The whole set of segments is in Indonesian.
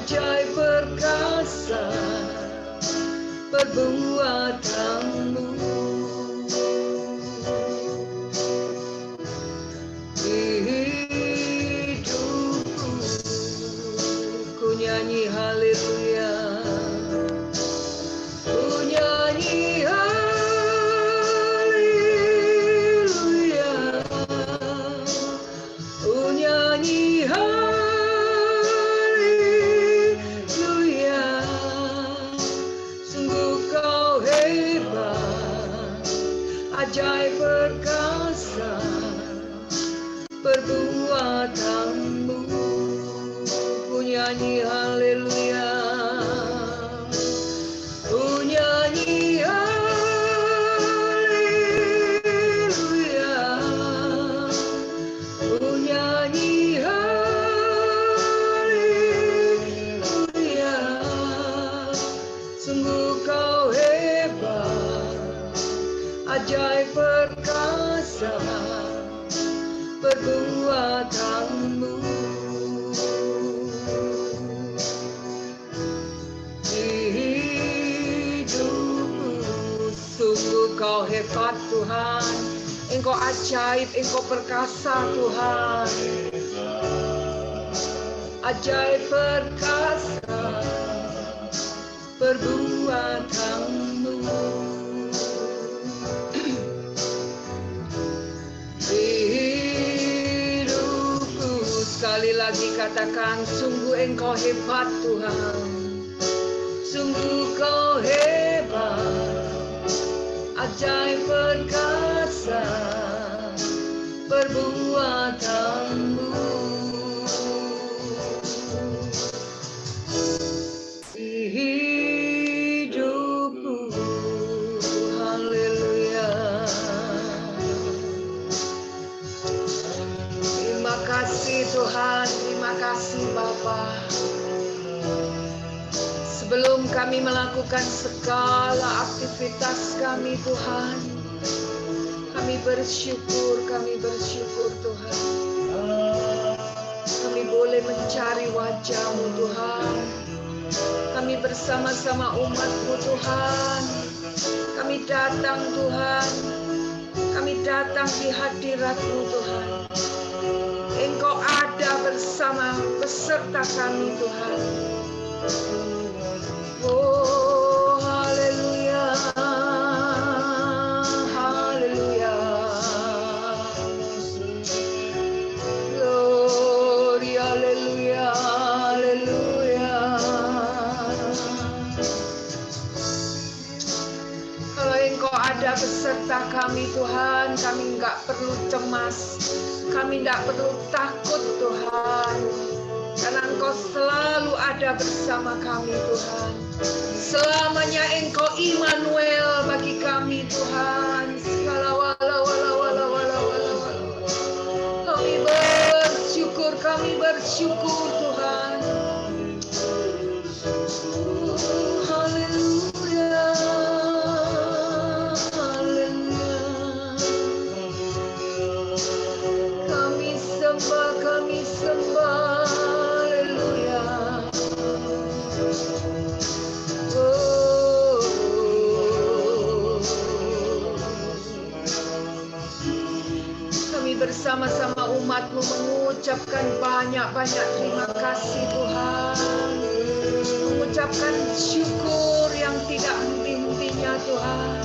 ajaib perkasa perbuatanmu. Hidupku ku nyanyi haleluya, ku nyanyi haleluya, ku nyanyi haleluya. Sungguh kau hebat, ajaib perkasa perbuatanmu. Ku nyanyi haleluya, ku nyanyi haleluya, ku nyanyi haleluya. Sungguh kau hebat, ajaib perkasa perbuatanmu. Hidupku sungguh kau hebat Tuhan, Engkau ajaib, Engkau perkasa Tuhan, ajaib perkasa perbuatanmu. Sekali lagi katakan, sungguh Engkau hebat Tuhan, sungguh Kau hebat, ajaib perkasa perbuatanmu. Hidupku, haleluya. Terima kasih Tuhan, terima kasih Bapa. Sebelum kami melakukan segala aktivitas kami Tuhan, kami bersyukur Tuhan. Kami boleh mencari wajah-Mu Tuhan. Kami bersama-sama umat-Mu Tuhan. Kami datang Tuhan, kami datang di hadirat-Mu Tuhan. Engkau ada bersama beserta kami Tuhan. Oh haleluya, haleluya, glory, haleluya, haleluya. Kalau Engkau ada beserta kami Tuhan, kami enggak perlu cemas, kami tidak perlu takut Tuhan, karena Engkau selalu ada bersama kami Tuhan. Selamanya Engkau Immanuel bagi kami Tuhan. Kami bersyukur Tuhan. Haleluya, haleluya. Kami sembah, haleluya. Oh, kami bersama-sama umat-Mu mengucapkan banyak-banyak terima kasih Tuhan. Mengucapkan syukur yang tidak henti-hentinya Tuhan,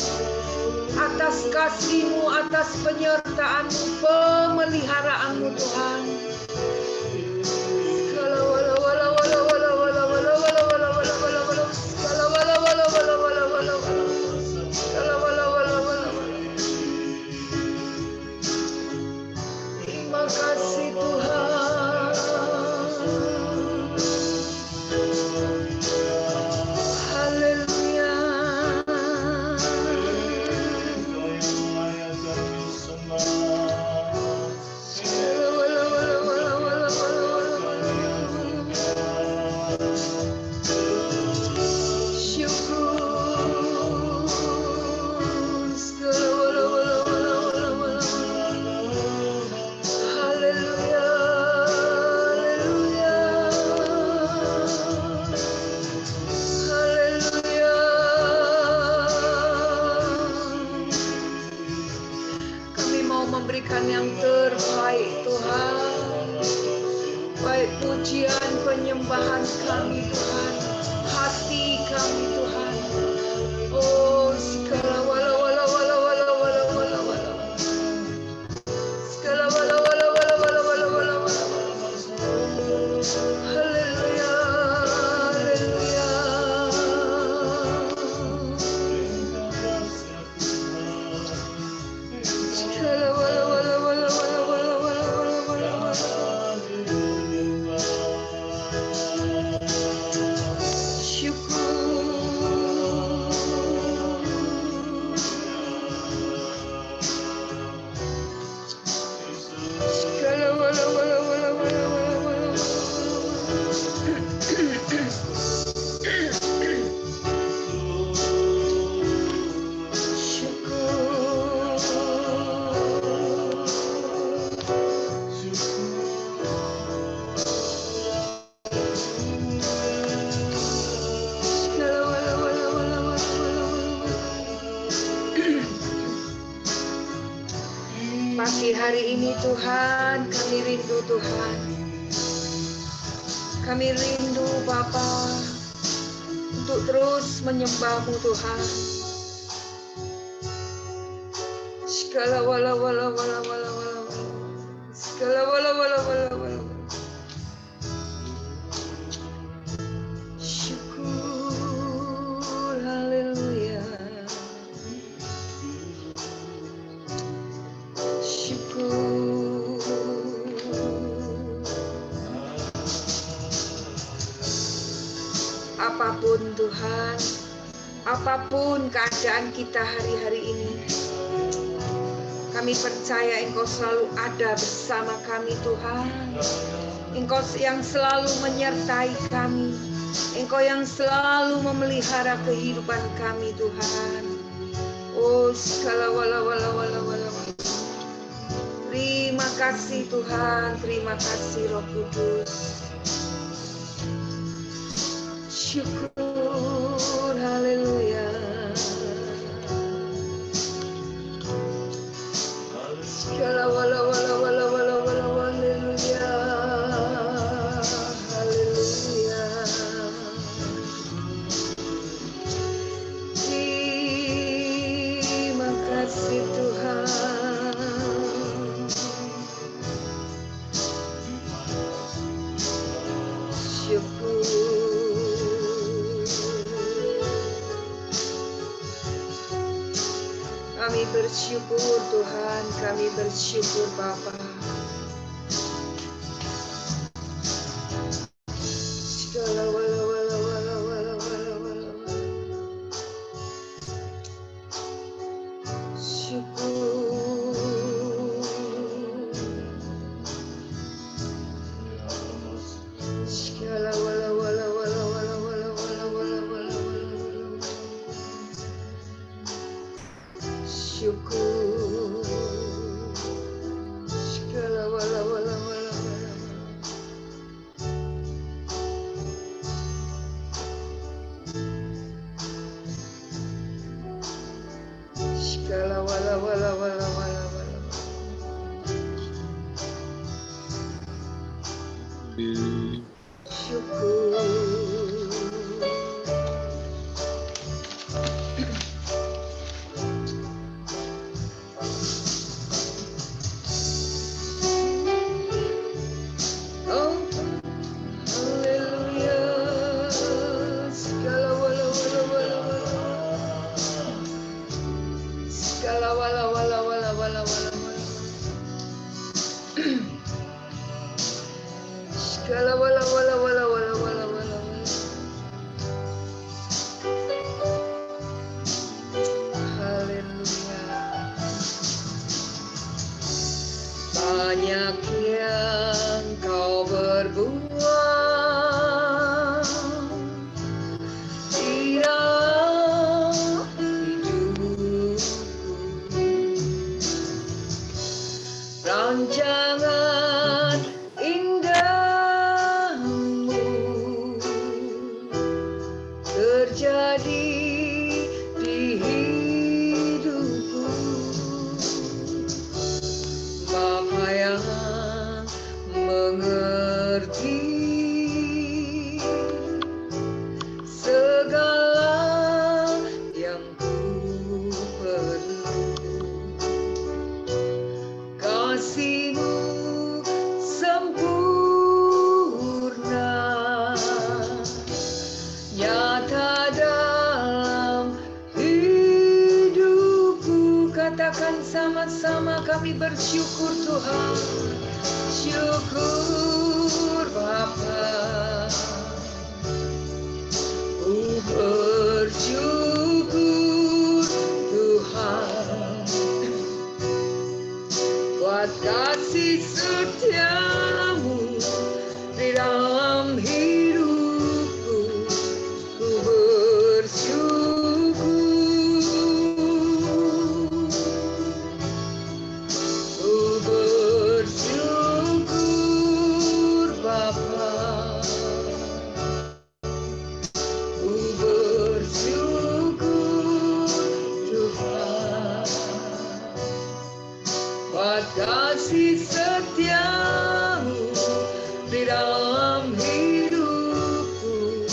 atas kasih-Mu, atas penyertaan-Mu, pemeliharaanmu Tuhan. Terima kasih Tuhan. Haleluya. penyembahan kami Tuhan, hati kami Tuhan. Oh, segala wala wala wala wala wala wala wala, segala wala wala wala wala wala wala wala. Haleluya, haleluya. Segala wala wala wala wala wala wala wala wala. Pagi hari ini Tuhan, kami rindu Tuhan. Kami rindu Bapa untuk terus menyembah-Mu Tuhan. Segala wala wala wala wala wala wala. Segala wala wala wala wala. Syukur, haleluya. Apapun Tuhan, apapun keadaan kita hari-hari ini, kami percaya Engkau selalu ada bersama kami Tuhan. Engkau yang selalu menyertai kami, Engkau yang selalu memelihara kehidupan kami Tuhan. Oh, segala wala wala wala wala wala. Terima kasih Tuhan, terima kasih Roh Kudus. Syukur, haleluya. Segala wala wala wala wala wala haleluya. Haleluya. Terima kasih Tuhan. Kami bersyukur Tuhan, kami bersyukur Bapa. Segala wala wala wala wala wala wala. Syukur. Segala wala wala wala wala wala wala wala wala wala. Syukur. Segala wala wala wala wala. Segala wala wala wala wala wala. Syukur. Segala wala wala wala wala wala wala wala. Haleluya. Banyak yang Kau berbuat di dalam hidupku. Rancangan terjadi di hidupku. Bapa yang mengerti sama-sama kami bersyukur Tuhan. Syukur Bapa, bersyukur Tuhan buat kasih setiamu di dalam hidupku. Ku bersyukur, ku bersyukur Bapa, ku bersyukur Tuhan buat kasih setiamu di dalam hidupku.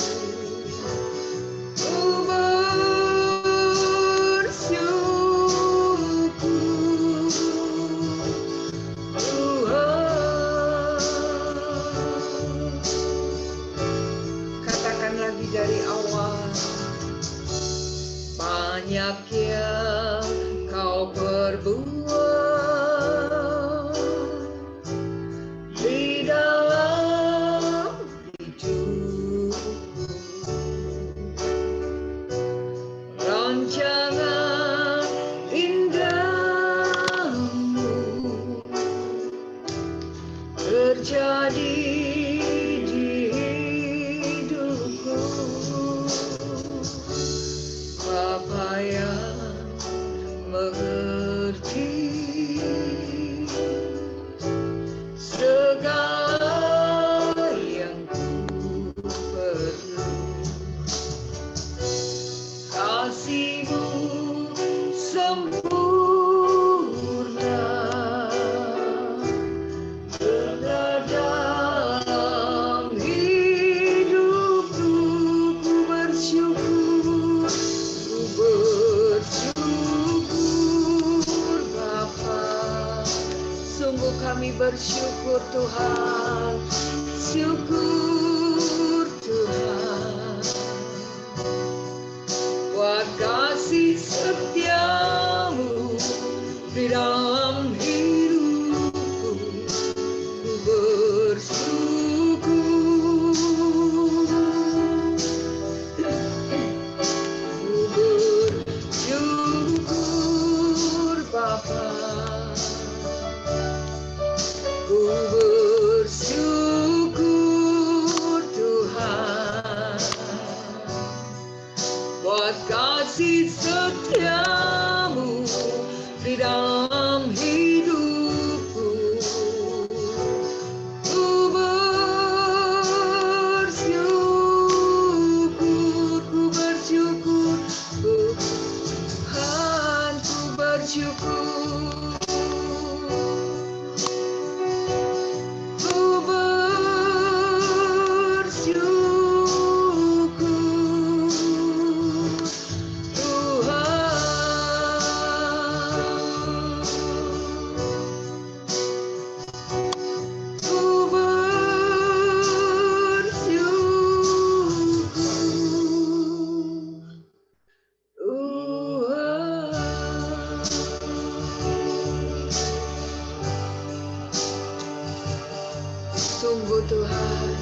Ku bersyukur Tuhan. Katakan lagi dari awal. Banyak yang kau perbuat di dalam hidupku. Rancangan indahmu terjadi di hidupku. Bapa yang mengerti segala yang ku perlu, kasih-Mu sempurna berada dalam hidupku. Ku bersyukur, ku bersyukur Bapa. Sungguh kami bersyukur Tuhan, syukur Tuhan buat kasih setiamu di dalam hidupku. Ku bersyukur, ku bersyukur Bapa, ku bersyukur Tuhan buat kasih setiamu di dalam hidupku. Ku bersyukur, ku bersyukur Tuhan, ku bersyukur. Ku bersyukur Tuhan, ku Sungguh Tuhan,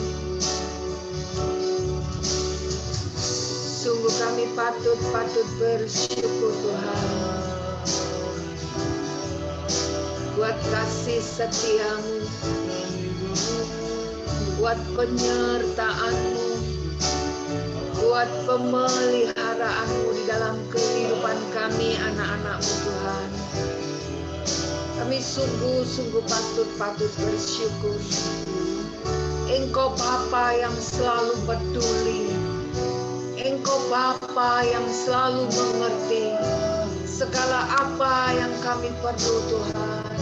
sungguh kami patut bersyukur Tuhan buat kasih setiamu, buat penyertaan-Mu, buat pemeliharaanmu di dalam kehidupan kami anak-anak-Mu Tuhan. Kami sungguh-sungguh patut bersyukur. Engkau Bapa yang selalu peduli, Engkau Bapa yang selalu mengerti segala apa yang kami perlu Tuhan.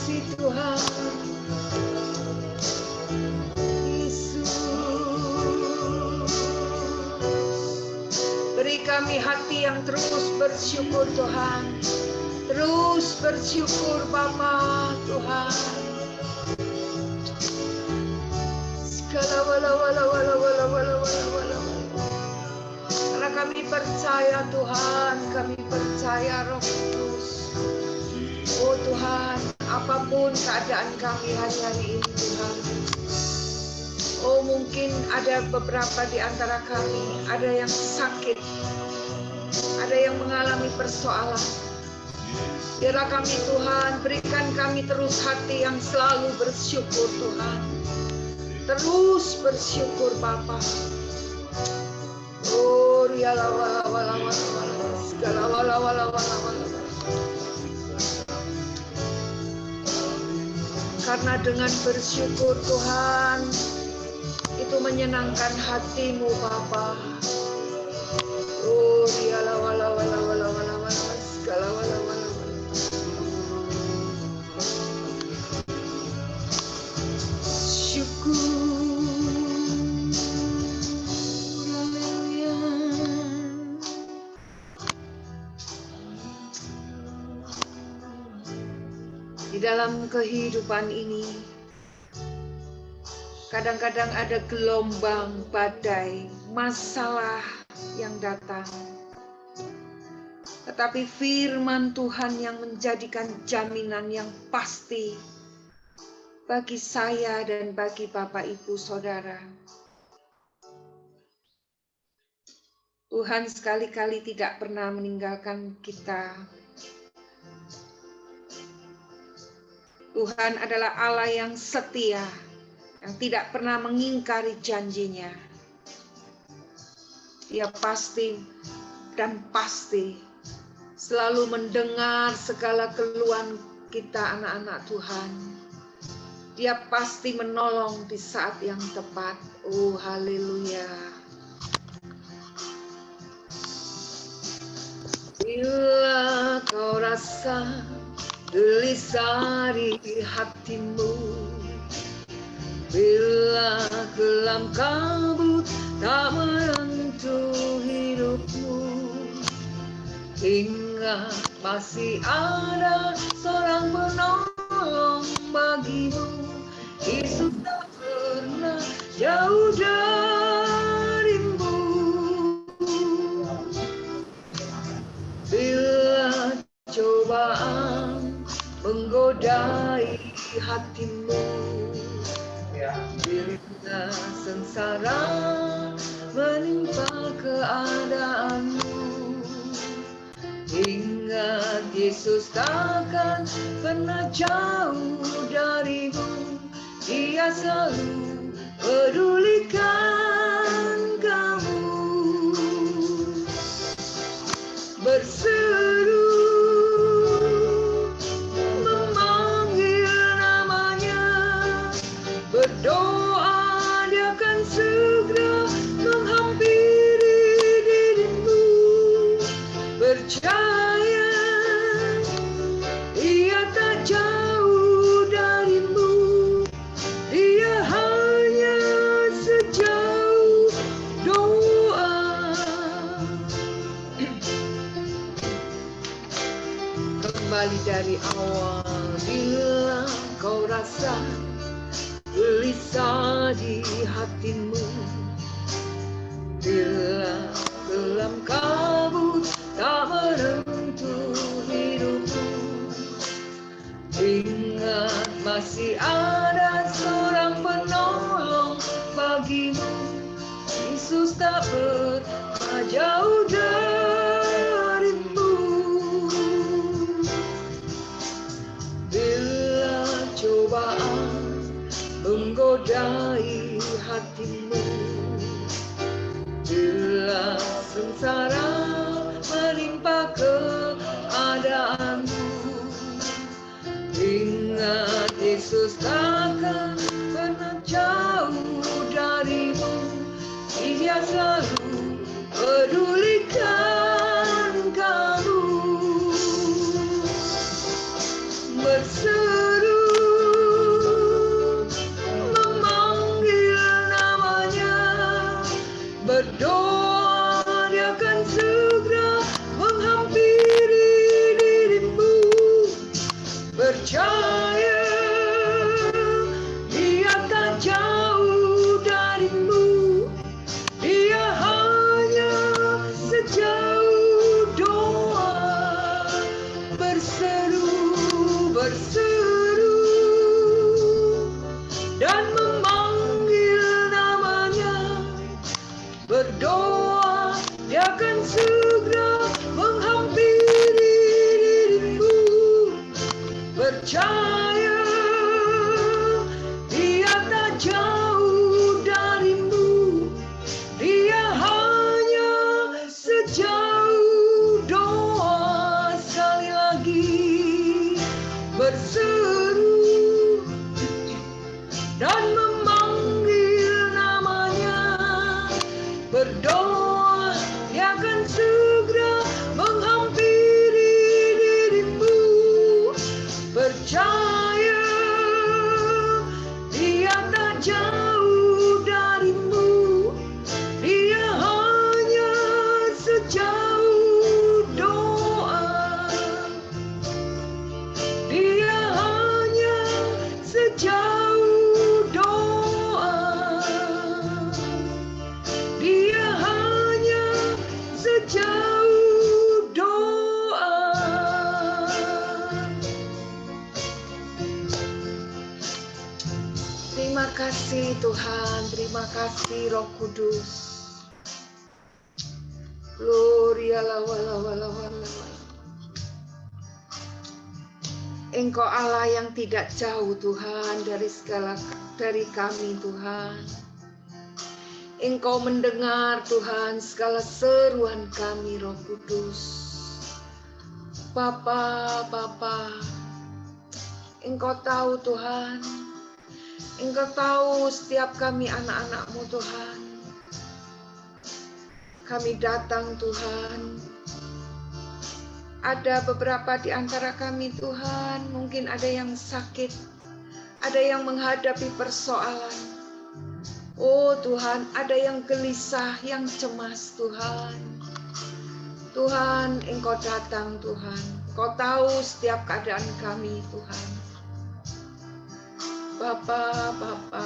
kasih Tuhan. Yesus, beri kami hati yang terus bersyukur Tuhan. Terus bersyukur Bapa Tuhan. Karena kami percaya Tuhan, kami percaya Roh Kudus. Oh Tuhan, apapun keadaan kami hari-hari ini Tuhan. Oh mungkin ada beberapa di antara kami, ada yang sakit, ada yang mengalami persoalan. Biarlah kami Tuhan, berikan kami terus hati yang selalu bersyukur Tuhan. Terus bersyukur Bapa. Oh riala wala wala wala wala segala wala wala wala wala. Karena dengan bersyukur Tuhan itu menyenangkan hatimu Bapa. Oh riala wala wala wala wala wala segala wala wala. Di dalam kehidupan ini, kadang-kadang ada gelombang, badai, masalah yang datang. Tetapi firman Tuhan yang menjadikan jaminan yang pasti bagi saya dan bagi Bapak, Ibu, Saudara. Tuhan sekali-kali tidak pernah meninggalkan kita. Tuhan adalah Allah yang setia, yang tidak pernah mengingkari janjinya. Dia pasti dan pasti selalu mendengar segala keluhan kita anak-anak Tuhan. Dia pasti menolong di saat yang tepat. Oh haleluya. Bila kau rasa gelisah di hatimu, bila kelam kabut tak menyentuh hidupmu, ingat masih ada seorang penolong bagimu. Yesus tak pernah jauh darimu. Bila cobaan menggodai hatimu, bila sengsara menimpa keadaanmu, ingat Yesus takkan pernah jauh darimu. Dia selalu pedulikan kamu. Berseru memanggil namanya, berdoa dia akan segera menghampiri dirimu. Percaya dia tak jauh darimu, dia hanya sejauh doa. Kembali dari awal, bila kau rasa gelisah di hatimu, bila kelam kabut tak menentu hidupmu, ingat masih ada seorang penolong bagimu. Yesus tak pernah jauh darimu. Bila cobaan menggodai hatimu, bila sengsara menimpa keadaanmu, ingat Yesus takkan pernah jauh darimu. Dia selalu pedulikan kamu. Berseru sejauh doa berseru dan memanggil namanya, berdoa Dia akan segera menghampiri dirimu. Percaya Dia tak jauh darimu, Dia hanya sejauh doa. Sekali lagi berseru dan memanggil namanya, berdoa Dia akan segera menghampiri dirimu. Percaya Dia tak jauh darimu, Dia hanya sejauh doa. Dia hanya sejauh doa. Dia hanya sejauh doa. Terima kasih Tuhan, terima kasih Roh Kudus. Gloria la wala wala wala. Engkau Allah yang tidak jauh Tuhan dari kami Tuhan. Engkau mendengar Tuhan segala seruan kami Roh Kudus. Bapa, Engkau tahu Tuhan. Engkau tahu setiap kami anak-anak-Mu Tuhan. Kami datang Tuhan. Ada beberapa di antara kami Tuhan, mungkin ada yang sakit, ada yang menghadapi persoalan. Oh Tuhan, ada yang gelisah, yang cemas Tuhan. Tuhan, Engkau datang Tuhan. Engkau tahu setiap keadaan kami Tuhan. Bapa,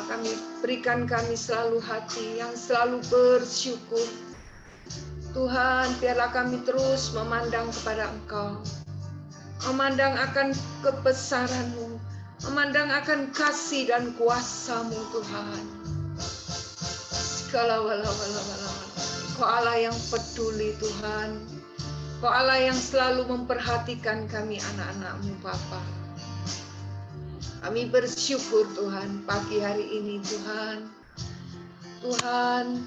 kami berikan kami selalu hati yang selalu bersyukur. Tuhan, biarlah kami terus memandang kepada Engkau. Memandang akan kebesaran-Mu. Memandang akan kasih dan kuasa-Mu Tuhan. Engkau Allah yang peduli Tuhan. Engkau Allah yang selalu memperhatikan kami anak-anak-Mu Bapa. Kami bersyukur Tuhan pagi hari ini Tuhan. Tuhan,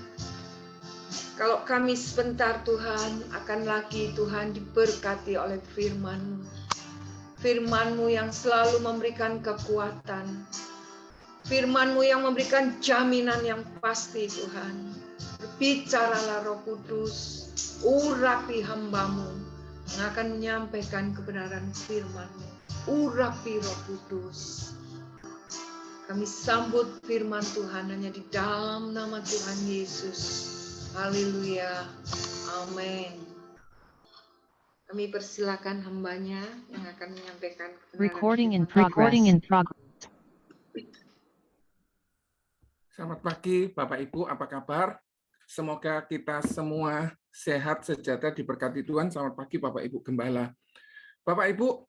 kalau kami sebentar Tuhan akan lagi Tuhan diberkati oleh firman-Mu. Firman-Mu yang selalu memberikan kekuatan. Firman-Mu yang memberikan jaminan yang pasti Tuhan. Berbicaralah Roh Kudus, urapi hamba-Mu yang akan menyampaikan kebenaran firman-Mu. Urapi Roh Kudus. Kami sambut firman Tuhan hanya di dalam nama Tuhan Yesus. Haleluya. Amin. Kami persilakan hambanya yang akan menyampaikan kebenaran. Recording in progress. Selamat pagi Bapak Ibu, apa kabar? Semoga kita semua sehat, sejahtera, diberkati Tuhan. Selamat pagi Bapak Ibu Gembala. Bapak Ibu,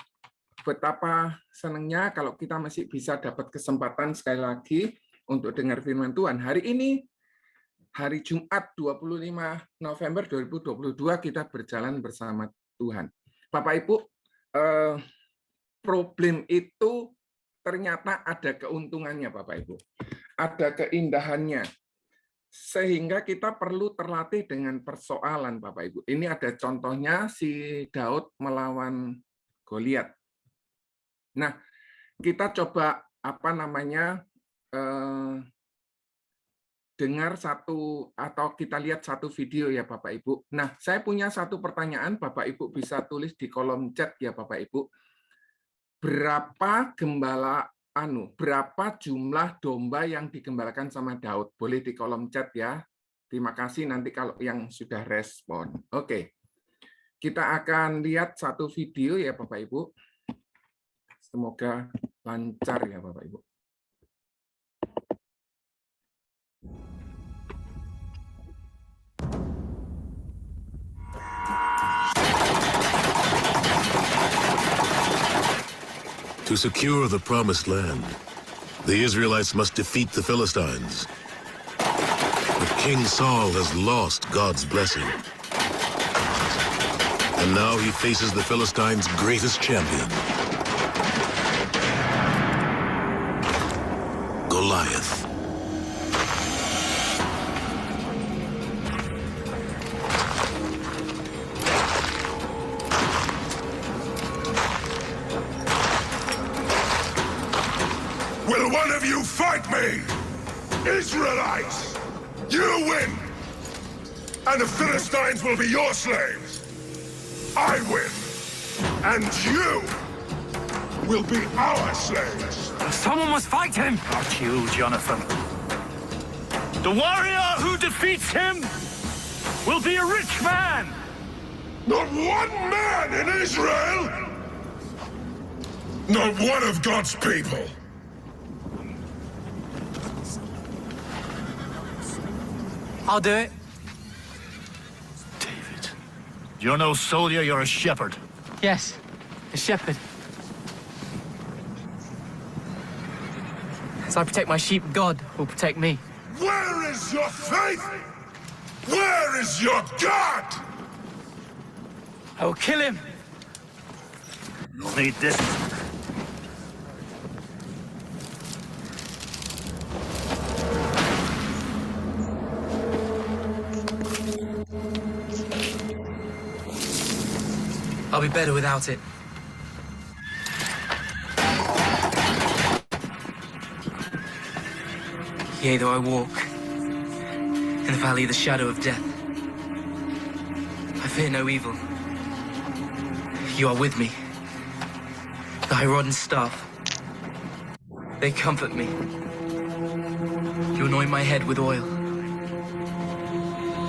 betapa senangnya kalau kita masih bisa dapat kesempatan sekali lagi untuk dengar firman Tuhan. Hari ini, hari Jumat 25 November 2022, kita berjalan bersama Tuhan. Bapak Ibu, problem itu ternyata ada keuntungannya Bapak Ibu. Ada keindahannya. Sehingga kita perlu terlatih dengan persoalan Bapak Ibu. Ini ada contohnya si Daud melawan Goliat. Nah, kita coba dengar satu atau kita lihat satu video ya Bapak Ibu. Nah, saya punya satu pertanyaan, Bapak Ibu bisa tulis di kolom chat ya Bapak Ibu. Berapa berapa jumlah domba yang digembalakan sama Daud? Boleh di kolom chat ya. Terima kasih nanti kalau yang sudah respon. Oke. Kita akan lihat satu video ya Bapak Ibu. Semoga lancar ya Bapak Ibu. To secure the promised land, the Israelites must defeat the Philistines. But King Saul has lost God's blessing. And now he faces the Philistines' greatest champion, Goliath. Will one of you fight me? Israelites! You win! And the Philistines will be your slaves. I win! And you will be our slaves. Someone must fight him! Not you, Jonathan. The warrior who defeats him will be a rich man! Not one man in Israel! Not one of God's people! I'll do it. David, you're no soldier, you're a shepherd. Yes, a shepherd. As I protect my sheep, God will protect me. Where is your faith? Where is your God? I will kill him. You'll need this. I'll be better without it. Yea, though I walk in the valley of the shadow of death, I fear no evil. You are with me. Thy rod and staff, they comfort me. You anoint my head with oil.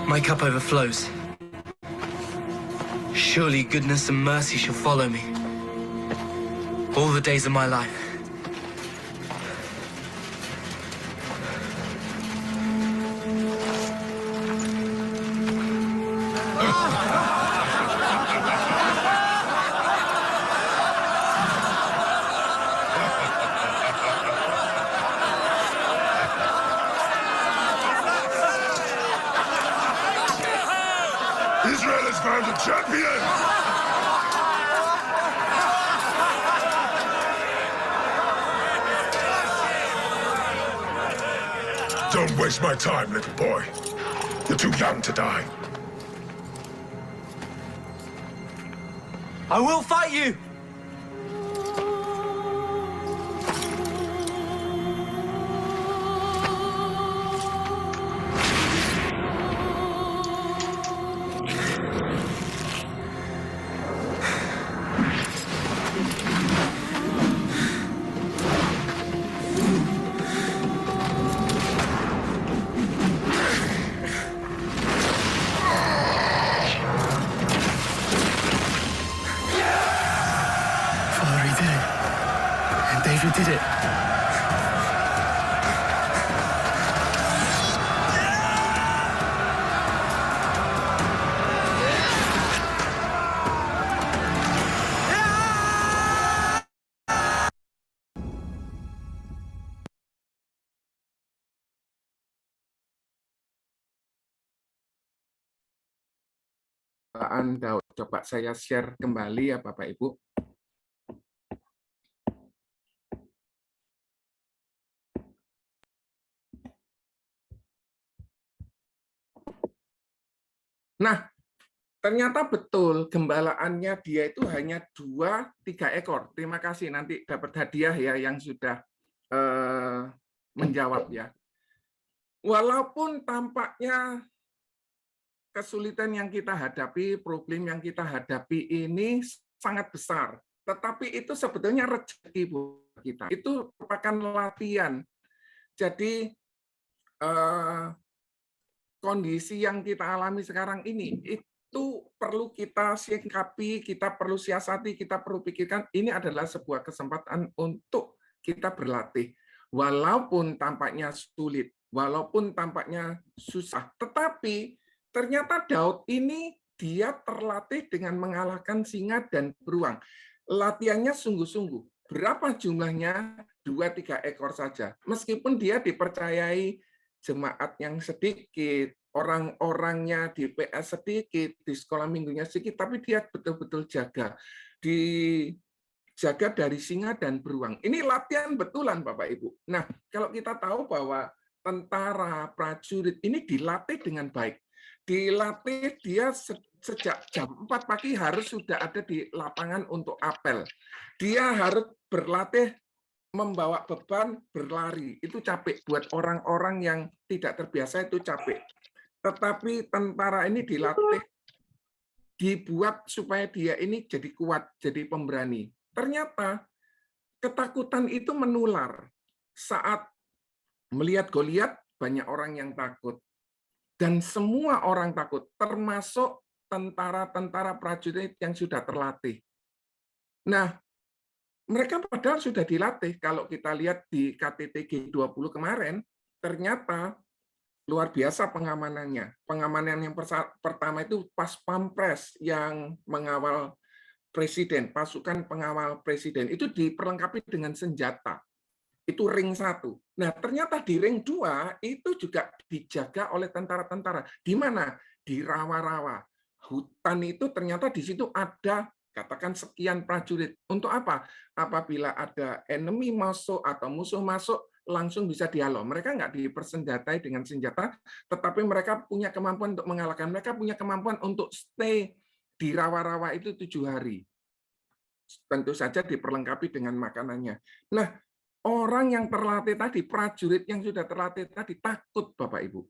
My cup overflows. Surely goodness and mercy shall follow me all the days of my life. Israel has found a champion! Don't waste my time, little boy. You're too young to die. I will fight you! David did it. Daud. Coba saya share kembali ya Bapak Ibu. Nah, ternyata betul gembalaannya dia itu hanya 2-3 ekor. Terima kasih, nanti dapat hadiah ya yang sudah menjawab ya. Walaupun tampaknya kesulitan yang kita hadapi, problem yang kita hadapi ini sangat besar, tetapi itu sebetulnya rezeki buat kita. Itu merupakan latihan. Jadi kondisi yang kita alami sekarang ini itu perlu kita sikapi, kita perlu siasati, kita perlu pikirkan. Ini adalah sebuah kesempatan untuk kita berlatih, walaupun tampaknya sulit, walaupun tampaknya susah. Tetapi ternyata Daud ini dia terlatih dengan mengalahkan singa dan beruang. Latihannya sungguh-sungguh. Berapa jumlahnya? 2-3 ekor saja. Meskipun dia dipercayai jemaat yang sedikit, orang-orangnya di PS sedikit, di sekolah minggunya sedikit, tapi dia betul-betul jaga. Dijaga dari singa dan beruang. Ini latihan betulan, Bapak Ibu. Nah, kalau kita tahu bahwa tentara, prajurit ini dilatih dengan baik. Dilatih dia sejak jam 4 pagi harus sudah ada di lapangan untuk apel. Dia harus berlatih membawa beban, berlari. Itu capek. Buat orang-orang yang tidak terbiasa itu capek. Tetapi tentara ini dilatih, dibuat supaya dia ini jadi kuat, jadi pemberani. Ternyata ketakutan itu menular. Saat melihat Goliat, banyak orang yang takut. Dan semua orang takut, termasuk tentara-tentara prajurit yang sudah terlatih. Nah, mereka padahal sudah dilatih. Kalau kita lihat di KTT G20 kemarin, ternyata luar biasa pengamanannya. Pengamanan yang pertama itu pas Pampres yang mengawal presiden, pasukan pengawal presiden. Itu diperlengkapi dengan senjata. Itu ring 1. Nah, ternyata di ring 2 itu juga dijaga oleh tentara-tentara. Di mana? Di rawa-rawa. Hutan itu ternyata di situ ada katakan sekian prajurit. Untuk apa? Apabila ada enemy masuk atau musuh masuk, langsung bisa dialog. Mereka nggak dipersenjatai dengan senjata, tetapi mereka punya kemampuan untuk mengalahkan. Mereka punya kemampuan untuk stay di rawa-rawa itu 7 hari. Tentu saja diperlengkapi dengan makanannya. Nah, orang yang terlatih tadi, prajurit yang sudah terlatih tadi, takut, Bapak Ibu.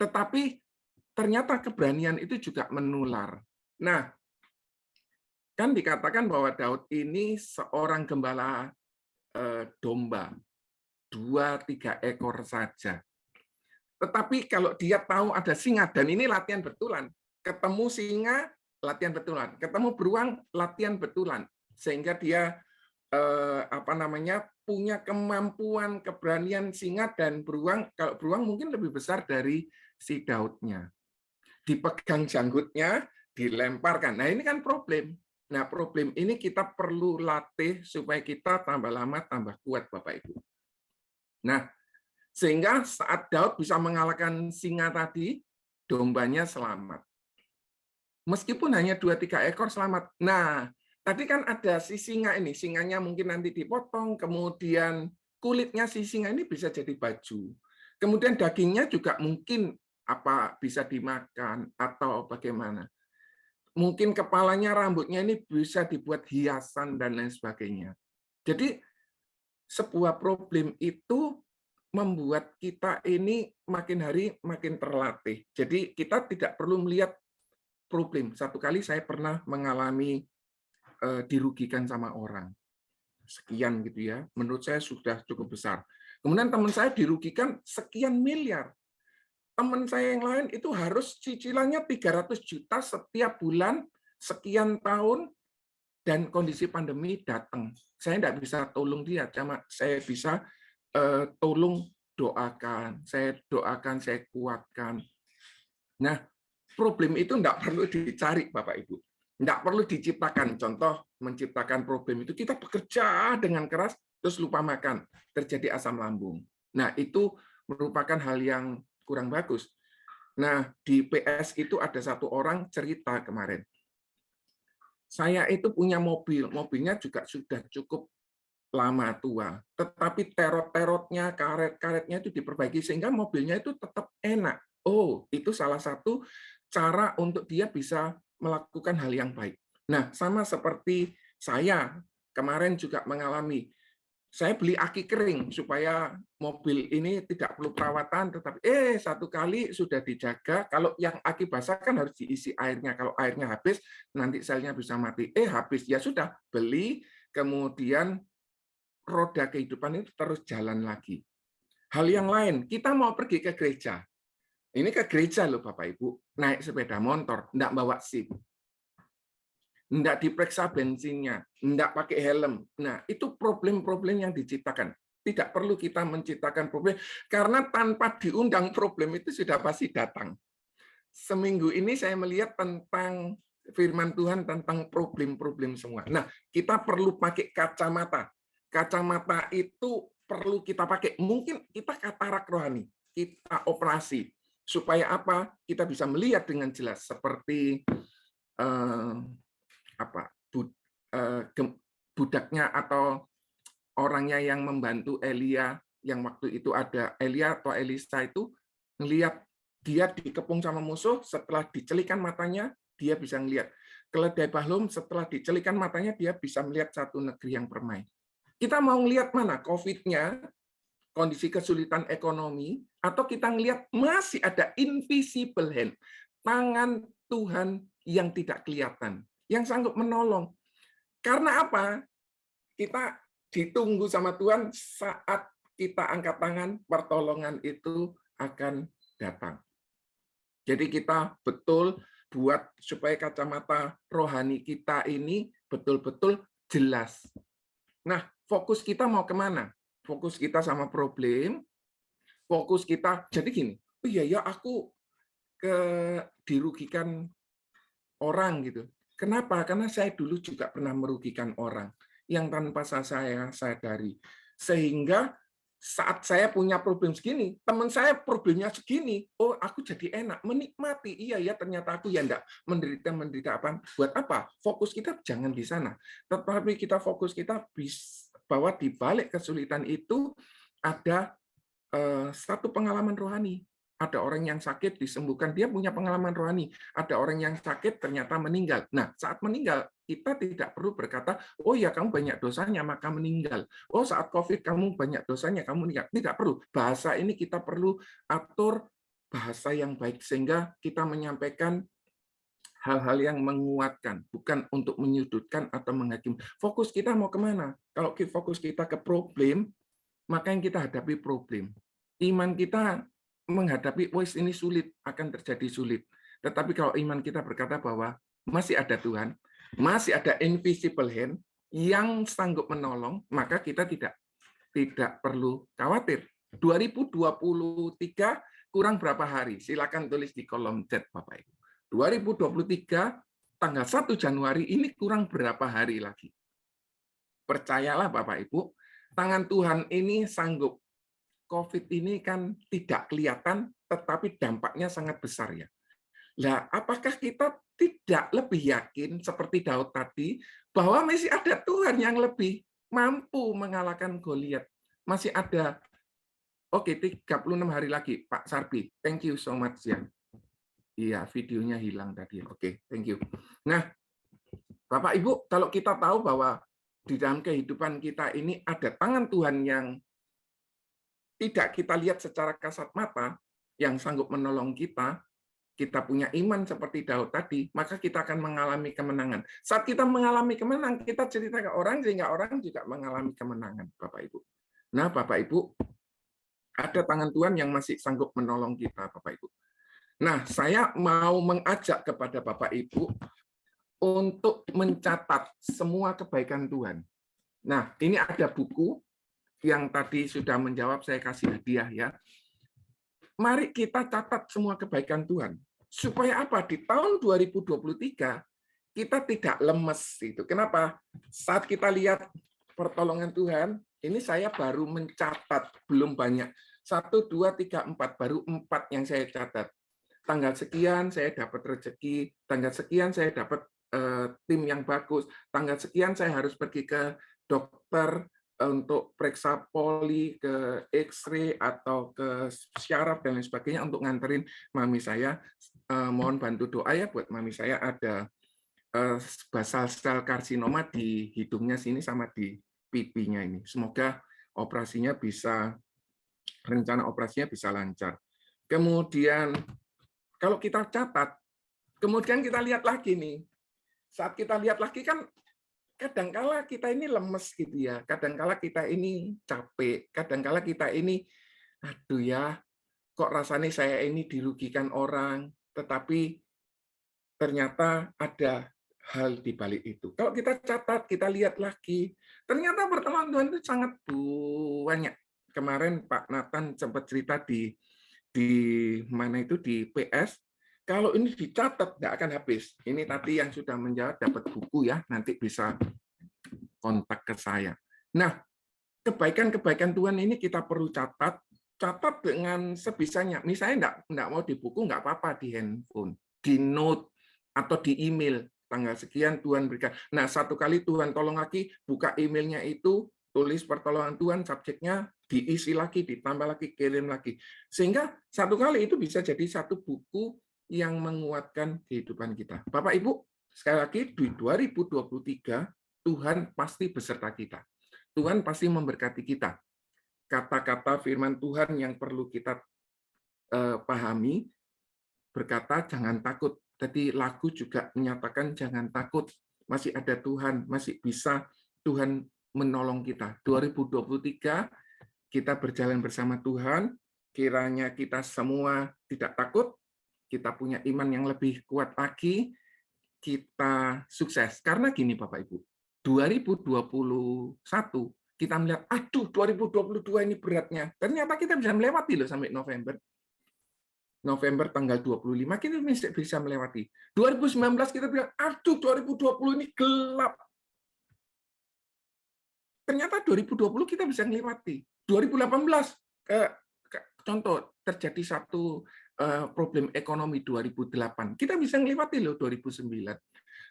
Tetapi ternyata keberanian itu juga menular. Nah, kan dikatakan bahwa Daud ini seorang gembala domba, 2-3 ekor saja. Tetapi kalau dia tahu ada singa, dan ini latihan betulan, ketemu singa, latihan betulan, ketemu beruang, latihan betulan, sehingga dia punya kemampuan, keberanian singa dan beruang. Kalau beruang mungkin lebih besar dari si Daudnya. Dipegang janggutnya, dilemparkan. Nah, ini kan problem. Nah, problem ini kita perlu latih supaya kita tambah lama tambah kuat, Bapak Ibu. Nah, sehingga saat Daud bisa mengalahkan singa tadi, dombanya selamat. Meskipun hanya 2-3 ekor selamat. Nah, tadi kan ada si singa ini, singanya mungkin nanti dipotong, kemudian kulitnya si singa ini bisa jadi baju. Kemudian dagingnya juga mungkin bisa dimakan atau bagaimana. Mungkin kepalanya, rambutnya ini bisa dibuat hiasan dan lain sebagainya. Jadi sebuah problem itu membuat kita ini makin hari makin terlatih. Jadi kita tidak perlu melihat problem. Satu kali saya pernah mengalami dirugikan sama orang. Sekian gitu ya. Menurut saya sudah cukup besar. Kemudian teman saya dirugikan sekian miliar. Teman saya yang lain itu harus cicilannya 300 juta setiap bulan, sekian tahun, dan kondisi pandemi datang. Saya tidak bisa tolong dia, cuma saya bisa tolong doakan. Saya doakan, saya kuatkan. Nah, problem itu tidak perlu dicari, Bapak Ibu. Tidak perlu diciptakan. Contoh, menciptakan problem itu, kita bekerja dengan keras, terus lupa makan, terjadi asam lambung. Nah, itu merupakan hal yang kurang bagus. Nah, di PS itu ada satu orang cerita kemarin. Saya itu punya mobil, mobilnya juga sudah cukup lama tua, tetapi terot-terotnya, karet-karetnya itu diperbaiki sehingga mobilnya itu tetap enak. Oh, itu salah satu cara untuk dia bisa melakukan hal yang baik. Nah, sama seperti saya kemarin juga mengalami. Saya beli aki kering supaya mobil ini tidak perlu perawatan, tetapi satu kali sudah dijaga. Kalau yang aki basah kan harus diisi airnya. Kalau airnya habis, nanti selnya bisa mati. Habis, ya sudah, beli, kemudian roda kehidupan itu terus jalan lagi. Hal yang lain, kita mau pergi ke gereja. Ini ke gereja loh Bapak Ibu, naik sepeda motor, enggak bawa SIM. Enggak diperiksa bensinnya, enggak pakai helm. Nah, itu problem-problem yang diciptakan. Tidak perlu kita menciptakan problem, karena tanpa diundang problem itu sudah pasti datang. Seminggu ini saya melihat tentang firman Tuhan tentang problem-problem semua. Nah, kita perlu pakai kacamata. Kacamata itu perlu kita pakai. Mungkin kita katarak rohani, kita operasi. Supaya apa? Kita bisa melihat dengan jelas. Seperti budaknya atau orangnya yang membantu Elia, yang waktu itu ada Elia atau Elisa itu, melihat dia dikepung sama musuh, setelah dicelikan matanya, dia bisa melihat. Keledai Bahlum, setelah dicelikan matanya, dia bisa melihat satu negeri yang permai. Kita mau melihat mana? COVID-nya, kondisi kesulitan ekonomi, atau kita melihat masih ada invisible hand, tangan Tuhan yang tidak kelihatan, yang sanggup menolong. Karena apa? Kita ditunggu sama Tuhan, saat kita angkat tangan, pertolongan itu akan datang. Jadi kita betul buat supaya kacamata rohani kita ini betul-betul jelas. Nah, fokus kita mau kemana? Fokus kita sama problem, fokus kita, jadi gini, oh iya ya aku dirugikan orang gitu. Kenapa? Karena saya dulu juga pernah merugikan orang yang tanpa saya sadari. Sehingga saat saya punya problem segini, teman saya problemnya segini, oh aku jadi enak, menikmati. Iya ya, ternyata aku ya enggak menderita apa. Buat apa? Fokus kita jangan di sana. Tetapi kita fokus kita bahwa di balik kesulitan itu ada satu pengalaman rohani. Ada orang yang sakit disembuhkan, dia punya pengalaman rohani. Ada orang yang sakit ternyata meninggal. Nah, saat meninggal, kita tidak perlu berkata, oh ya kamu banyak dosanya, maka meninggal. Oh saat COVID kamu banyak dosanya, kamu meninggal. Tidak perlu. Bahasa ini kita perlu atur bahasa yang baik, sehingga kita menyampaikan hal-hal yang menguatkan, bukan untuk menyudutkan atau menghakimi. Fokus kita mau kemana? Kalau fokus kita ke problem, maka yang kita hadapi problem. Iman kita menghadapi, wes ini sulit, akan terjadi sulit. Tetapi kalau iman kita berkata bahwa masih ada Tuhan, masih ada invisible hand yang sanggup menolong, maka kita tidak perlu khawatir. 2023 kurang berapa hari? Silakan tulis di kolom chat Bapak Ibu. 2023 tanggal 1 Januari ini kurang berapa hari lagi? Percayalah Bapak Ibu, tangan Tuhan ini sanggup. COVID ini kan tidak kelihatan, tetapi dampaknya sangat besar ya. Nah, apakah kita tidak lebih yakin seperti Daud tadi bahwa masih ada Tuhan yang lebih mampu mengalahkan Goliat? Masih ada. Oke, 36 hari lagi, Pak Sarbi. Thank you so much ya. Iya, videonya hilang tadi. Oke, thank you. Nah, Bapak Ibu, kalau kita tahu bahwa di dalam kehidupan kita ini ada tangan Tuhan yang tidak kita lihat secara kasat mata, yang sanggup menolong kita, kita punya iman seperti Daud tadi, maka kita akan mengalami kemenangan. Saat kita mengalami kemenangan, kita cerita ke orang, sehingga orang juga mengalami kemenangan, Bapak Ibu. Nah, Bapak Ibu, ada tangan Tuhan yang masih sanggup menolong kita, Bapak Ibu. Nah, saya mau mengajak kepada Bapak Ibu untuk mencatat semua kebaikan Tuhan. Nah, ini ada buku yang tadi sudah menjawab, saya kasih hadiah ya. Mari kita catat semua kebaikan Tuhan. Supaya apa? Di tahun 2023 kita tidak lemes itu. Kenapa? Saat kita lihat pertolongan Tuhan, ini saya baru mencatat, belum banyak. 1, 2, 3, 4, baru 4 yang saya catat. Tanggal sekian saya dapat rezeki, tanggal sekian saya dapat tim yang bagus, tanggal sekian saya harus pergi ke dokter untuk periksa poli, ke X-ray atau ke syaraf dan lain sebagainya untuk nganterin mami saya. Mohon bantu doa ya buat mami saya, ada basal sel karsinoma di hidungnya sini sama di pipinya ini. Semoga operasinya bisa, rencana operasinya bisa lancar. Kemudian kalau kita catat, kemudian kita lihat lagi nih. Saat kita lihat lagi kan kadangkala kita ini lemes gitu ya, kadangkala kita ini capek, kadangkala kita ini, aduh ya, kok rasanya saya ini dirugikan orang, tetapi ternyata ada hal di balik itu. Kalau kita catat, kita lihat lagi, ternyata pertolongan Tuhan itu sangat banyak. Kemarin Pak Nathan sempat cerita di mana itu di PS, Kalau ini dicatat, nggak akan habis. Ini tadi yang sudah menjawab dapat buku ya, nanti bisa kontak ke saya. Nah, kebaikan-kebaikan Tuhan ini kita perlu catat dengan sebisanya. Misalnya nggak mau di buku, nggak apa-apa, di handphone, di note, atau di email. Tanggal sekian Tuhan berikan. Nah, satu kali Tuhan tolong lagi, buka emailnya itu, tulis pertolongan Tuhan, subjeknya, diisi lagi, ditambah lagi, kirim lagi. Sehingga satu kali itu bisa jadi satu buku yang menguatkan kehidupan kita. Bapak Ibu, sekali lagi di 2023 Tuhan pasti beserta kita. Tuhan pasti memberkati kita. Kata-kata firman Tuhan yang perlu kita pahami berkata jangan takut. Jadi lagu juga menyatakan jangan takut. Masih ada Tuhan, masih bisa Tuhan menolong kita. 2023 kita berjalan bersama Tuhan. Kiranya kita semua tidak takut. Kita punya iman yang lebih kuat lagi, kita sukses. Karena gini Bapak Ibu, 2021 kita melihat, aduh 2022 ini beratnya. Ternyata kita bisa melewati loh sampai November. November tanggal 25 kita bisa melewati. 2019 kita bilang, aduh 2020 ini gelap. Ternyata 2020 kita bisa melewati. 2018, contoh terjadi satu problem ekonomi 2008. Kita bisa melewati loh 2009.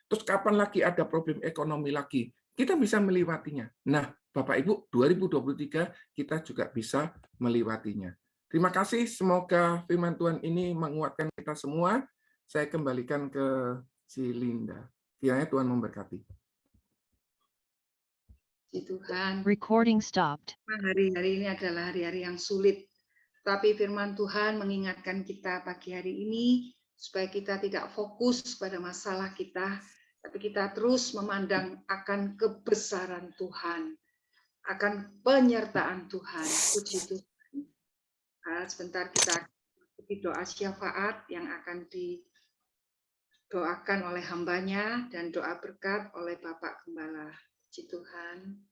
Terus kapan lagi ada problem ekonomi lagi? Kita bisa melewatinya. Nah, Bapak Ibu, 2023 kita juga bisa melewatinya. Terima kasih, semoga firman Tuhan ini menguatkan kita semua. Saya kembalikan ke si Linda. Kiranya Tuhan memberkati. Tuhan. Recording stopped. Hari-hari ini adalah hari-hari yang sulit. Tapi firman Tuhan mengingatkan kita pagi hari ini supaya kita tidak fokus pada masalah kita, tapi kita terus memandang akan kebesaran Tuhan, akan penyertaan Tuhan. Puji Tuhan. Sebentar kita ikuti doa syafaat yang akan didoakan oleh hambanya dan doa berkat oleh Bapak Gembala. Puji Tuhan.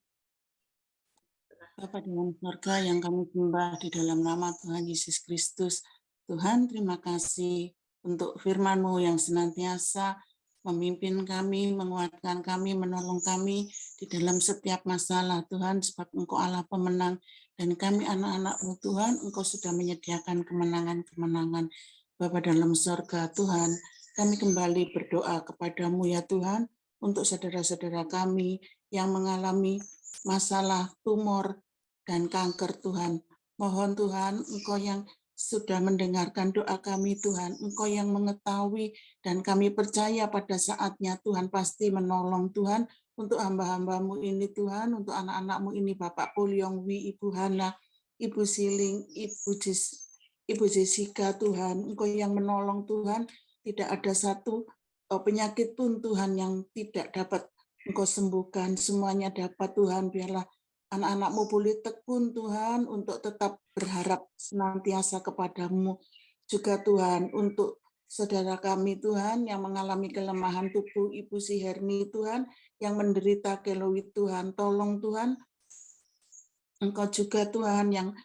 Bapa dalam surga yang kami sembah di dalam nama Tuhan Yesus Kristus. Tuhan, terima kasih untuk firman-Mu yang senantiasa memimpin kami, menguatkan kami, menolong kami di dalam setiap masalah. Tuhan, sebab Engkau Allah pemenang dan kami anak-anak-Mu Tuhan, Engkau sudah menyediakan kemenangan-kemenangan. Bapa dalam surga, Tuhan, kami kembali berdoa kepada-Mu ya Tuhan, untuk saudara-saudara kami yang mengalami masalah tumor dan kanker Tuhan. Mohon Tuhan, Engkau yang sudah mendengarkan doa kami Tuhan, Engkau yang mengetahui dan kami percaya pada saatnya Tuhan pasti menolong Tuhan untuk hamba-hamba-Mu ini Tuhan, untuk anak-anak-Mu ini Bapak Pulyong Wi, Ibu Hana, Ibu Siling, Ibu Jessica Tuhan, Engkau yang menolong Tuhan, tidak ada satu penyakit pun Tuhan yang tidak dapat Engkau sembuhkan, semuanya dapat Tuhan. Biarlah anak-anak-Mu boleh tekun Tuhan untuk tetap berharap senantiasa kepada-Mu. Juga Tuhan untuk saudara kami Tuhan yang mengalami kelemahan tubuh, Ibu Siherni Tuhan yang menderita keloid Tuhan. Tolong Tuhan, Engkau juga Tuhan yang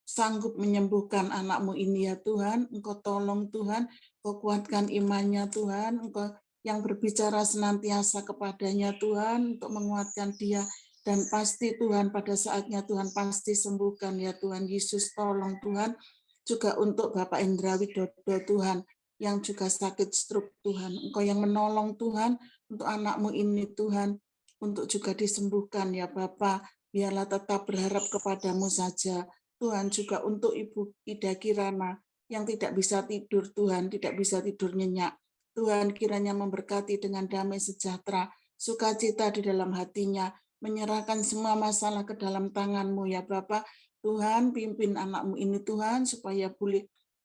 sanggup menyembuhkan anak-Mu ini ya Tuhan. Engkau tolong Tuhan, Engkau kuatkan imannya Tuhan, Engkau yang berbicara senantiasa kepadanya Tuhan untuk menguatkan dia, dan pasti Tuhan pada saatnya Tuhan pasti sembuhkan ya Tuhan Yesus. Tolong Tuhan juga untuk Bapak Indra Widodo Tuhan yang juga sakit stroke Tuhan, Engkau yang menolong Tuhan untuk anak-Mu ini Tuhan untuk juga disembuhkan ya Bapa. Biarlah tetap berharap kepada-Mu saja Tuhan. Juga untuk Ibu Ida Kirana yang tidak bisa tidur Tuhan, tidak bisa tidur nyenyak Tuhan, kiranya memberkati dengan damai sejahtera, sukacita di dalam hatinya, menyerahkan semua masalah ke dalam tangan-Mu ya Bapa. Tuhan, pimpin anak-Mu ini Tuhan, supaya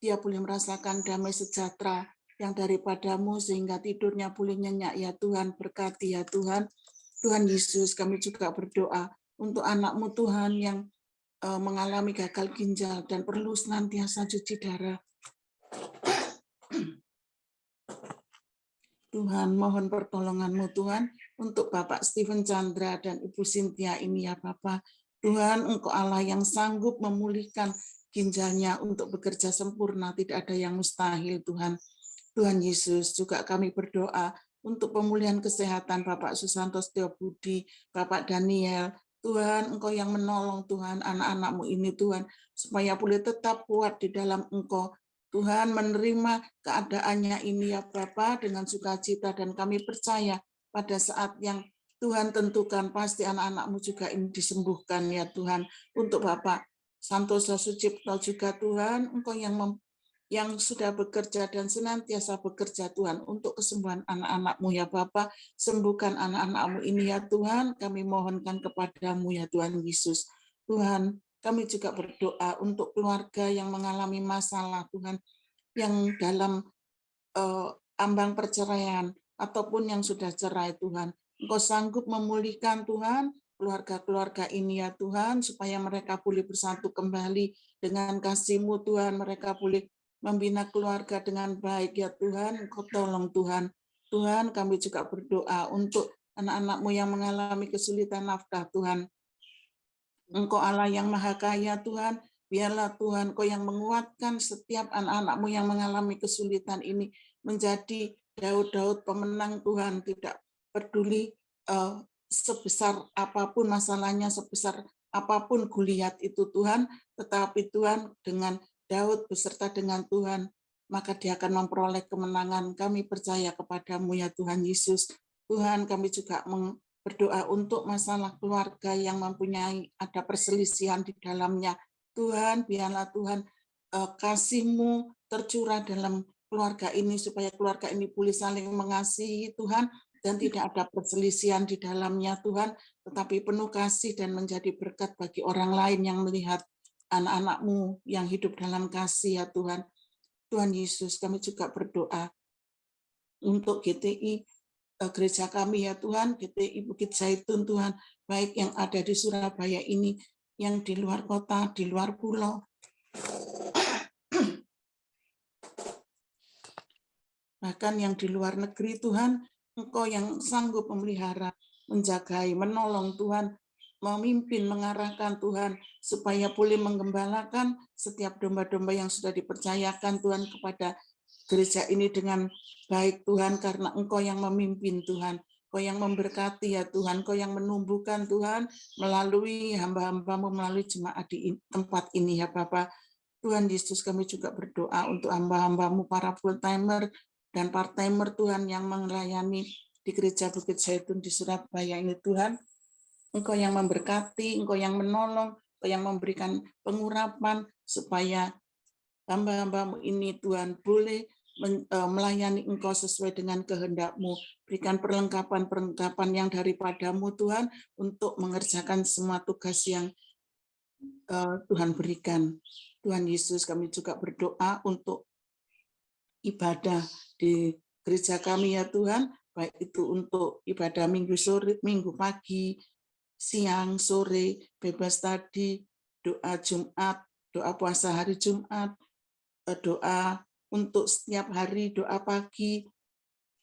dia boleh merasakan damai sejahtera yang daripada-Mu, sehingga tidurnya boleh nyenyak ya Tuhan. Berkati ya Tuhan. Tuhan Yesus, kami juga berdoa untuk anak-Mu Tuhan yang mengalami gagal ginjal dan perlu senantiasa cuci darah. Tuhan, mohon pertolongan-Mu Tuhan untuk Bapak Stephen Chandra dan Ibu Cynthia ini ya Bapak. Tuhan, Engkau Allah yang sanggup memulihkan ginjalnya untuk bekerja sempurna, tidak ada yang mustahil Tuhan. Tuhan Yesus, juga kami berdoa untuk pemulihan kesehatan Bapak Susanto Setiobudi, Bapak Daniel. Tuhan, Engkau yang menolong Tuhan anak-anak-Mu ini Tuhan, supaya boleh tetap kuat di dalam Engkau. Tuhan, menerima keadaannya ini ya Bapa dengan sukacita, dan kami percaya pada saat yang Tuhan tentukan pasti anak-anak-Mu juga ini disembuhkan ya Tuhan. Untuk Bapak Santoso Sucipto juga Tuhan, Engkau yang sudah bekerja dan senantiasa bekerja Tuhan untuk kesembuhan anak-anak-Mu ya Bapa. Sembuhkan anak-anak-Mu ini ya Tuhan, kami mohonkan kepadamu ya Tuhan Yesus. Tuhan, kami juga berdoa untuk keluarga yang mengalami masalah Tuhan, yang dalam ambang perceraian ataupun yang sudah cerai Tuhan. Engkau sanggup memulihkan Tuhan keluarga-keluarga ini ya Tuhan, supaya mereka boleh bersatu kembali dengan kasih-Mu Tuhan, mereka boleh membina keluarga dengan baik ya Tuhan. Engkau tolong Tuhan. Tuhan, kami juga berdoa untuk anak-anak-Mu yang mengalami kesulitan nafkah Tuhan. Engkau Allah yang maha kaya Tuhan, biarlah Tuhan Engkau yang menguatkan setiap anak-anak-Mu yang mengalami kesulitan ini menjadi Daud-Daud pemenang Tuhan, tidak peduli sebesar apapun masalahnya, sebesar apapun Goliat itu Tuhan, tetapi Tuhan dengan Daud beserta dengan Tuhan, maka dia akan memperoleh kemenangan. Kami percaya kepadamu ya Tuhan Yesus. Tuhan, kami juga berdoa untuk masalah keluarga yang mempunyai ada perselisihan di dalamnya. Tuhan, biarlah Tuhan kasih-Mu tercurah dalam keluarga ini, supaya keluarga ini boleh saling mengasihi Tuhan, dan tidak ada perselisihan di dalamnya Tuhan, tetapi penuh kasih dan menjadi berkat bagi orang lain yang melihat anak-anak-Mu yang hidup dalam kasih ya Tuhan. Tuhan Yesus, kami juga berdoa untuk GTI gereja kami ya Tuhan, GTI Bukit Zaitun Tuhan, baik yang ada di Surabaya ini, yang di luar kota, di luar pulau, bahkan yang di luar negeri Tuhan. Engkau yang sanggup memelihara, menjagai, menolong Tuhan, memimpin, mengarahkan Tuhan, supaya boleh menggembalakan setiap domba-domba yang sudah dipercayakan Tuhan kepada gereja ini dengan baik Tuhan, karena Engkau yang memimpin Tuhan, Engkau yang memberkati ya Tuhan, Engkau yang menumbuhkan Tuhan melalui hamba-hamba-Mu, melalui jemaat di tempat ini ya Bapak. Tuhan Yesus, kami juga berdoa untuk hamba-hamba-Mu para full-timer dan part-timer Tuhan yang melayani di gereja Bukit Zaitun di Surabaya ini Tuhan. Engkau yang memberkati, Engkau yang menolong, Engkau yang memberikan pengurapan supaya hamba-hamba-Mu ini Tuhan boleh melayani Engkau sesuai dengan kehendak-Mu. Berikan perlengkapan-perlengkapan yang daripada-Mu Tuhan untuk mengerjakan semua tugas yang Tuhan berikan. Tuhan Yesus, kami juga berdoa untuk ibadah di gereja kami ya Tuhan, baik itu untuk ibadah minggu sore, minggu pagi, siang, sore, bebas tadi, doa Jumat, doa puasa hari Jumat, doa untuk setiap hari, doa pagi.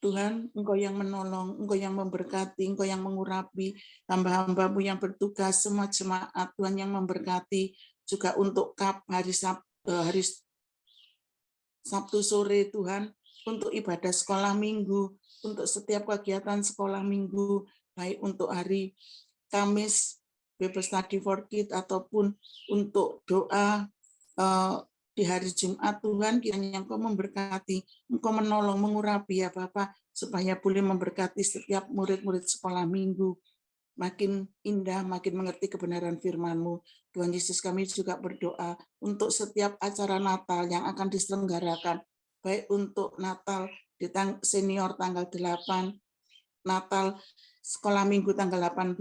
Tuhan, Engkau yang menolong, Engkau yang memberkati, Engkau yang mengurapi hamba-hamba-Mu yang bertugas, semua jemaat Tuhan yang memberkati, juga untuk hari Sabtu sore Tuhan, untuk ibadah sekolah minggu, untuk setiap kegiatan sekolah minggu, baik untuk hari Kamis, bebas study for kids, ataupun untuk doa di hari Jumat Tuhan, kiranya Engkau memberkati, Engkau menolong, mengurapi ya Bapak, supaya boleh memberkati setiap murid-murid sekolah minggu, makin indah, makin mengerti kebenaran firman-Mu. Tuhan Yesus, kami juga berdoa untuk setiap acara Natal yang akan diselenggarakan, baik untuk Natal di senior tanggal 8, Natal sekolah minggu tanggal 18,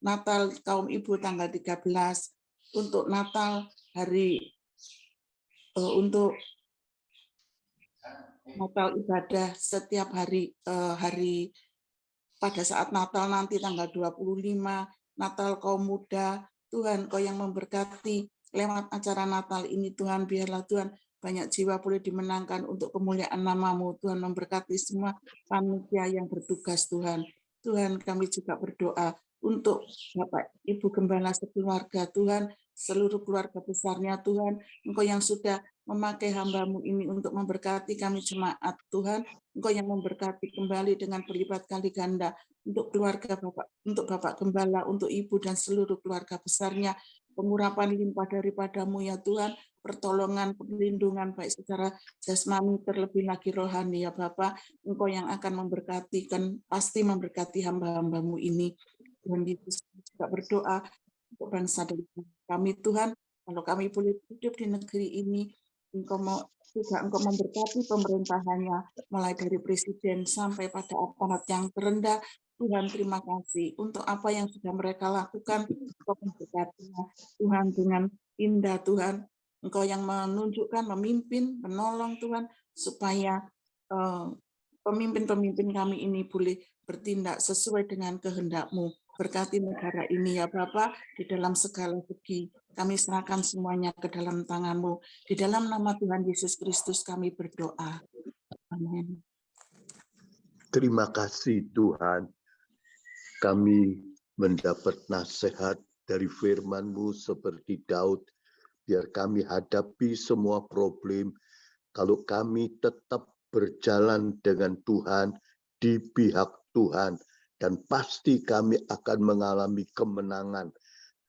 Natal kaum ibu tanggal 13, untuk Natal untuk Natal ibadah setiap hari pada saat Natal nanti tanggal 25, Natal kaum muda. Tuhan, Kau yang memberkati lewat acara Natal ini Tuhan, biarlah Tuhan banyak jiwa boleh dimenangkan untuk kemuliaan nama-Mu. Tuhan, memberkati semua panitia yang bertugas Tuhan. Tuhan, kami juga berdoa untuk Bapak Ibu Gembala sekeluarga Tuhan, seluruh keluarga besarnya Tuhan, Engkau yang sudah memakai hamba-Mu ini untuk memberkati kami jemaat Tuhan. Engkau yang memberkati kembali dengan berlipat kali ganda untuk keluarga Bapak, untuk Bapak Gembala, untuk Ibu dan seluruh keluarga besarnya. Pengurapan limpah daripada-Mu ya Tuhan, pertolongan, perlindungan baik secara jasmani terlebih lagi rohani ya Bapak. Engkau yang akan memberkati, kan pasti memberkati hamba-hamba-Mu ini. Tuhan Yesus juga berdoa untuk bangsa dan kami Tuhan, kalau kami boleh hidup di negeri ini, Engkau memberkati pemerintahannya, mulai dari presiden sampai pada aparat yang terendah. Tuhan terima kasih untuk apa yang sudah mereka lakukan. Engkau memberkatinya Tuhan dengan indah Tuhan. Engkau yang menunjukkan, memimpin, menolong Tuhan, supaya pemimpin-pemimpin kami ini boleh bertindak sesuai dengan kehendak-Mu. Berkati negara ini ya Bapa, di dalam segala segi. Kami serahkan semuanya ke dalam tangan-Mu. Di dalam nama Tuhan Yesus Kristus kami berdoa. Amin. Terima kasih Tuhan. Kami mendapat nasihat dari firman-Mu seperti Daud. Biar kami hadapi semua problem. Kalau kami tetap berjalan dengan Tuhan, di pihak Tuhan. Dan pasti kami akan mengalami kemenangan.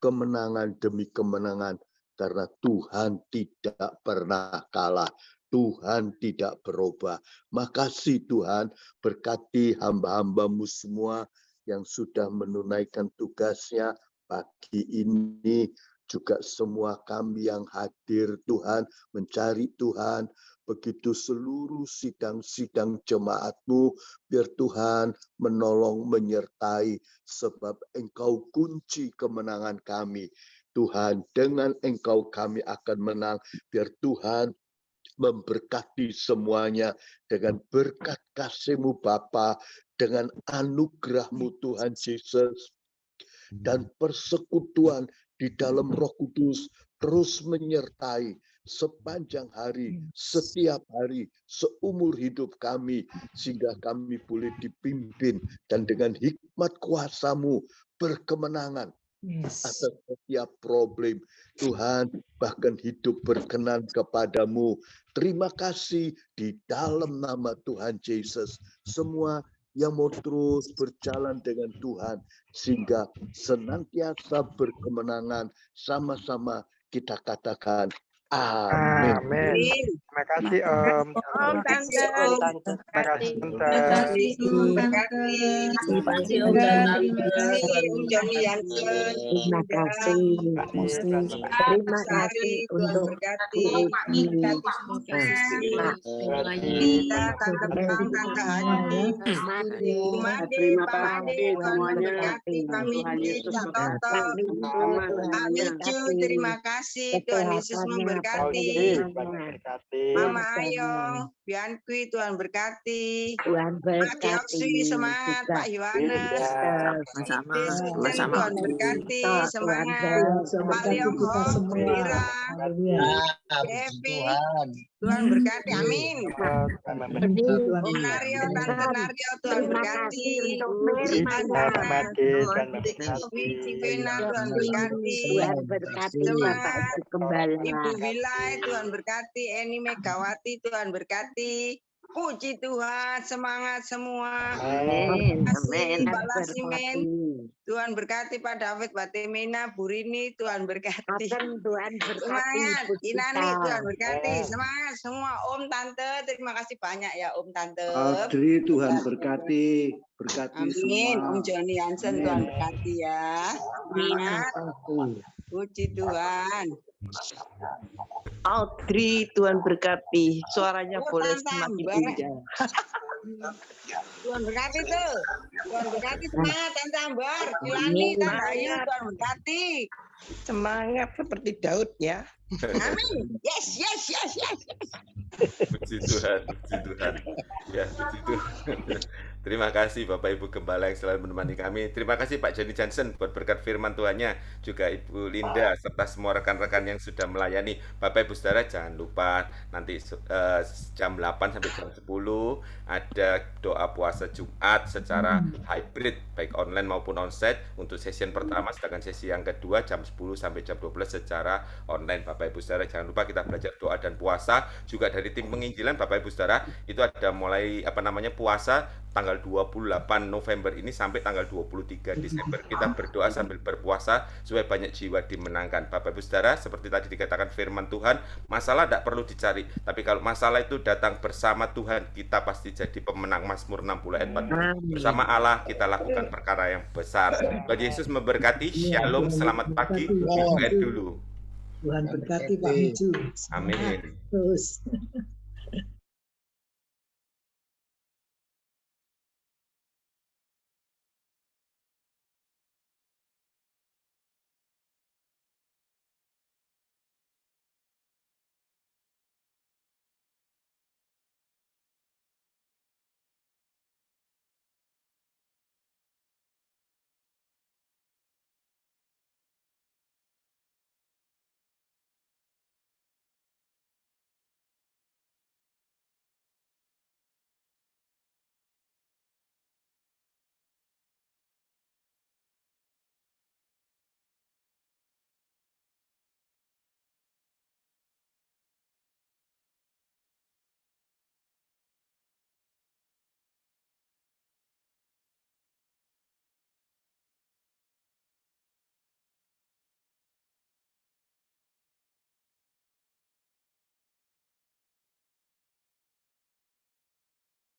Kemenangan demi kemenangan. Karena Tuhan tidak pernah kalah. Tuhan tidak berubah. Makasih Tuhan, berkati hamba-hamba-Mu semua yang sudah menunaikan tugasnya pagi ini. Juga semua kami yang hadir Tuhan, mencari Tuhan. Begitu seluruh sidang-sidang jemaat-Mu, biar Tuhan menolong, menyertai, sebab Engkau kunci kemenangan kami. Tuhan, dengan Engkau kami akan menang, biar Tuhan memberkati semuanya dengan berkat kasih-Mu Bapa, dengan anugerah-Mu Tuhan Yesus, dan persekutuan di dalam Roh Kudus terus menyertai sepanjang hari, setiap hari, seumur hidup kami, sehingga kami boleh dipimpin dan dengan hikmat kuasa-Mu berkemenangan atas setiap problem. Tuhan, bahkan hidup berkenan kepadamu. Terima kasih di dalam nama Tuhan Yesus. Semua yang mau terus berjalan dengan Tuhan, sehingga senantiasa berkemenangan, sama-sama kita katakan amin. Amin. Terima kasih Om. Om Tante. Terima kasih Tante. Terima kasih Om Joni Yansen. Terima kasih. Terima kasih untuk Terima kasih semuanya. Terima kasih Tuhan Yesus memberkati. Mama Ayo, Bianqui, Tuhan berkati. Tuhan berkati. Semangat Pak Yohanes. Tuhan berkati. Semangat Pak Leonghong, Bira, Devi. Tuhan berkati, amin. Om Naryo, Tante Naryo, Tuhan berkati. Civena, Tuhan berkati. Tuhan berkati Bapak Ibu Gembala. Ibu Wilai, Tuhan berkati. Eni Megawati, Tuhan berkati. Puji Tuhan, semangat semua. Amin. Amin. Balasimen, Tuhan berkati Pak David, Batimina, Bu Rini, Tuhan berkati. Tuhan berkati. Semangat, Inani, Tuhan berkati. Semangat semua, Om Tante, terima kasih banyak ya Om Tante. Audrey, Tuhan berkati, berkati Amin. semua. Om Joni Hansen, Tuhan berkati ya. Semangat. Puji Tuhan. Audrey, Tuhan berkati. Suaranya boleh semakin indah. Tuhan berkati tuh. Tuhan berkati, semangat Tante Ambar. Dilani, Tante Ayu, Tuhan berkati. Semangat seperti Daud ya. Amin. Yes. Puji Tuhan, puji Tuhan. Ya, puji Tuhan. Terima kasih Bapak Ibu Gembala yang selalu menemani kami. Terima kasih Pak Joni Johnson buat berkat firman Tuhannya, juga Ibu Linda serta semua rekan-rekan yang sudah melayani. Bapak Ibu Saudara jangan lupa nanti jam 8 sampai jam 10 ada doa puasa Jumat secara hybrid baik online maupun onsite untuk sesi yang pertama, sedangkan sesi yang kedua jam 10 sampai jam 12 secara online Bapak Bapak Ibu Saudara. Jangan lupa kita belajar doa dan puasa. Juga dari tim penginjilan Bapak Ibu Saudara, itu ada mulai puasa tanggal 28 November ini sampai tanggal 23 Desember. Kita berdoa sambil berpuasa supaya banyak jiwa dimenangkan. Bapak Ibu Saudara, seperti tadi dikatakan firman Tuhan, masalah tidak perlu dicari, tapi kalau masalah itu datang bersama Tuhan, kita pasti jadi pemenang. Mazmur 60 ayat 4. Bersama Allah kita lakukan perkara yang besar. Tuhan Yesus memberkati. Shalom, selamat pagi. Ibu dulu. Tuhan berkati Pak Miju. Amin. Terus.